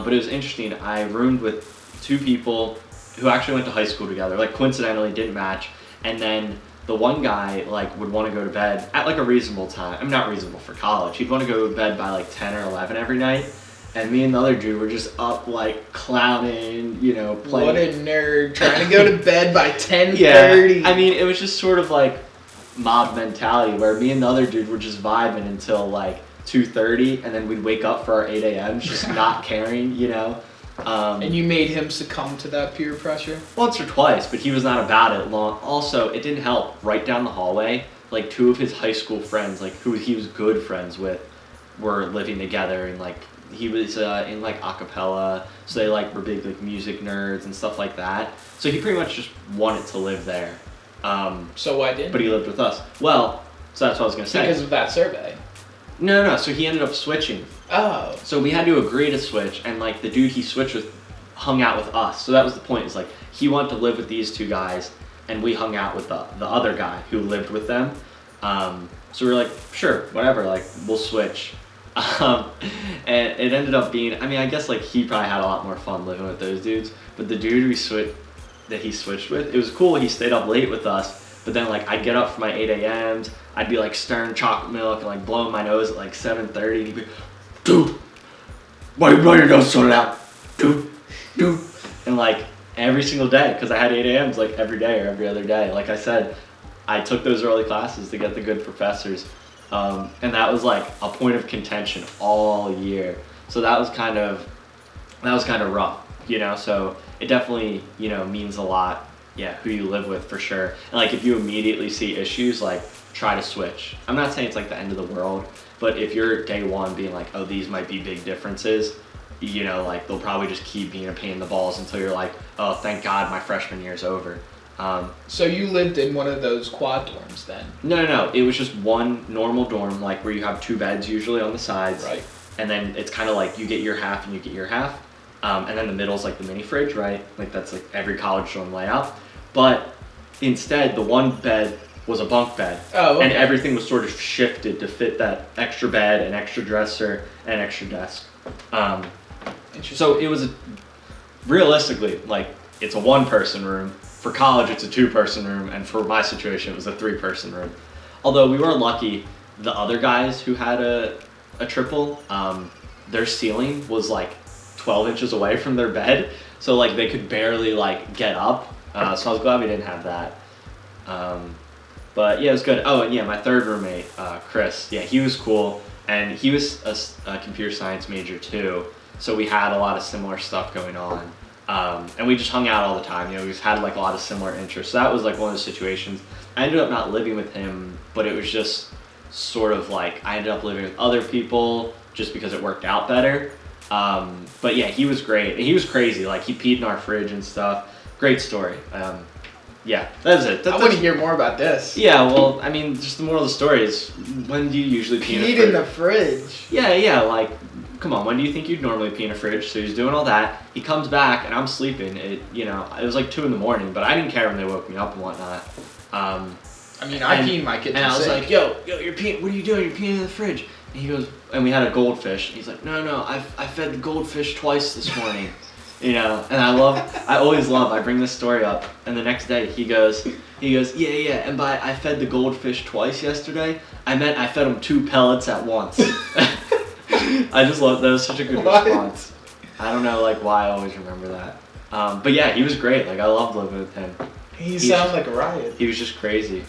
But it was interesting. I roomed with 2 people who actually went to high school together. Like, coincidentally, didn't match. And then the one guy, like, would want to go to bed at, like, a reasonable time. I'm not reasonable for college. He'd want to go to bed by, like, 10 or 11 every night. And me and the other dude were just up, like, clowning, you know, playing. What a nerd. Trying to go to bed by 10:30. Yeah. I mean, it was just sort of, like, mob mentality where me and the other dude were just vibing until, like, 2:30. And then we'd wake up for our 8 a.m. just not caring, you know. And you made him succumb to that peer pressure? Once or twice, but he was not about it long. Also, it didn't help. Right down the hallway, like 2 of his high school friends, like who he was good friends with, were living together, and like he was in like a cappella, so they like were big like music nerds and stuff like that. So he pretty much just wanted to live there. So why didn't? But he lived with us. Well, so that's what I was gonna say. Because of that survey. No. So he ended up switching. Oh. So we had to agree to switch, and like the dude he switched with hung out with us. So that was the point. Is like he wanted to live with these 2 guys, and we hung out with the other guy who lived with them. So we were like, sure, whatever, like we'll switch. And it ended up being, I mean, I guess like he probably had a lot more fun living with those dudes, but the dude that he switched with, it was cool. He stayed up late with us, but then like I'd get up for my 8 a.m.s. I'd be like stirring chocolate milk and like blowing my nose at like 7:30, and he'd be, dude, why you blowing your nose so loud? Dude. And like every single day, because I had 8 a.m.s like every day or every other day. Like I said, I took those early classes to get the good professors. And that was like a point of contention all year. So that was kind of rough, you know? So it definitely, you know, means a lot, yeah, who you live with for sure. And like if you immediately see issues, like try to switch. I'm not saying it's like the end of the world, but if you're day one being like, oh, these might be big differences, you know, like they'll probably just keep being a pain in the balls until you're like, oh, thank God my freshman year's over. So you lived in one of those quad dorms then? No. It was just one normal dorm, like where you have 2 beds usually on the sides. Right. And then it's kind of like you get your half and you get your half. And then the middle's like the mini fridge, right? Like that's like every college dorm layout. But instead, the one bed was a bunk bed. Oh, okay. And everything was sort of shifted to fit that extra bed, an extra dresser, and an extra desk. So it was realistically, like, it's a 1-person room. For college, it's a 2-person room, and for my situation, it was a 3-person room. Although we were lucky, the other guys who had a triple, their ceiling was like 12 inches away from their bed, so like they could barely like get up. So I was glad we didn't have that. But yeah, it was good. Oh, and yeah, my 3rd roommate, Chris. Yeah, he was cool, and he was a computer science major too. So we had a lot of similar stuff going on. And we just hung out all the time, you know, we just had like a lot of similar interests. So that was like one of those situations. I ended up not living with him, but it was just sort of like, I ended up living with other people just because it worked out better. But yeah, he was great. He was crazy, like he peed in our fridge and stuff. Great story. Yeah, that was it. I want to hear more about this. Yeah, well, I mean, just the moral of the story is, when do you usually pee in a fridge? Peed in the fridge? Yeah, like, come on, when do you think you'd normally pee in a fridge? So he's doing all that. He comes back, and I'm sleeping. It was like 2 a.m, but I didn't care when they woke me up and whatnot. I mean, I pee in my kitchen And I was sink. like, yo, you're peeing, what are you doing? You're peeing in the fridge. And he goes, and we had a goldfish. He's like, no, I fed the goldfish twice this morning. You know, and I bring this story up, and the next day he goes, yeah, and by I fed the goldfish twice yesterday, I meant I fed him 2 pellets at once. I just love, that was such a good response. I don't know, like, why I always remember that. But yeah, he was great, like, I loved living with him. He sounded like a riot. He was just crazy.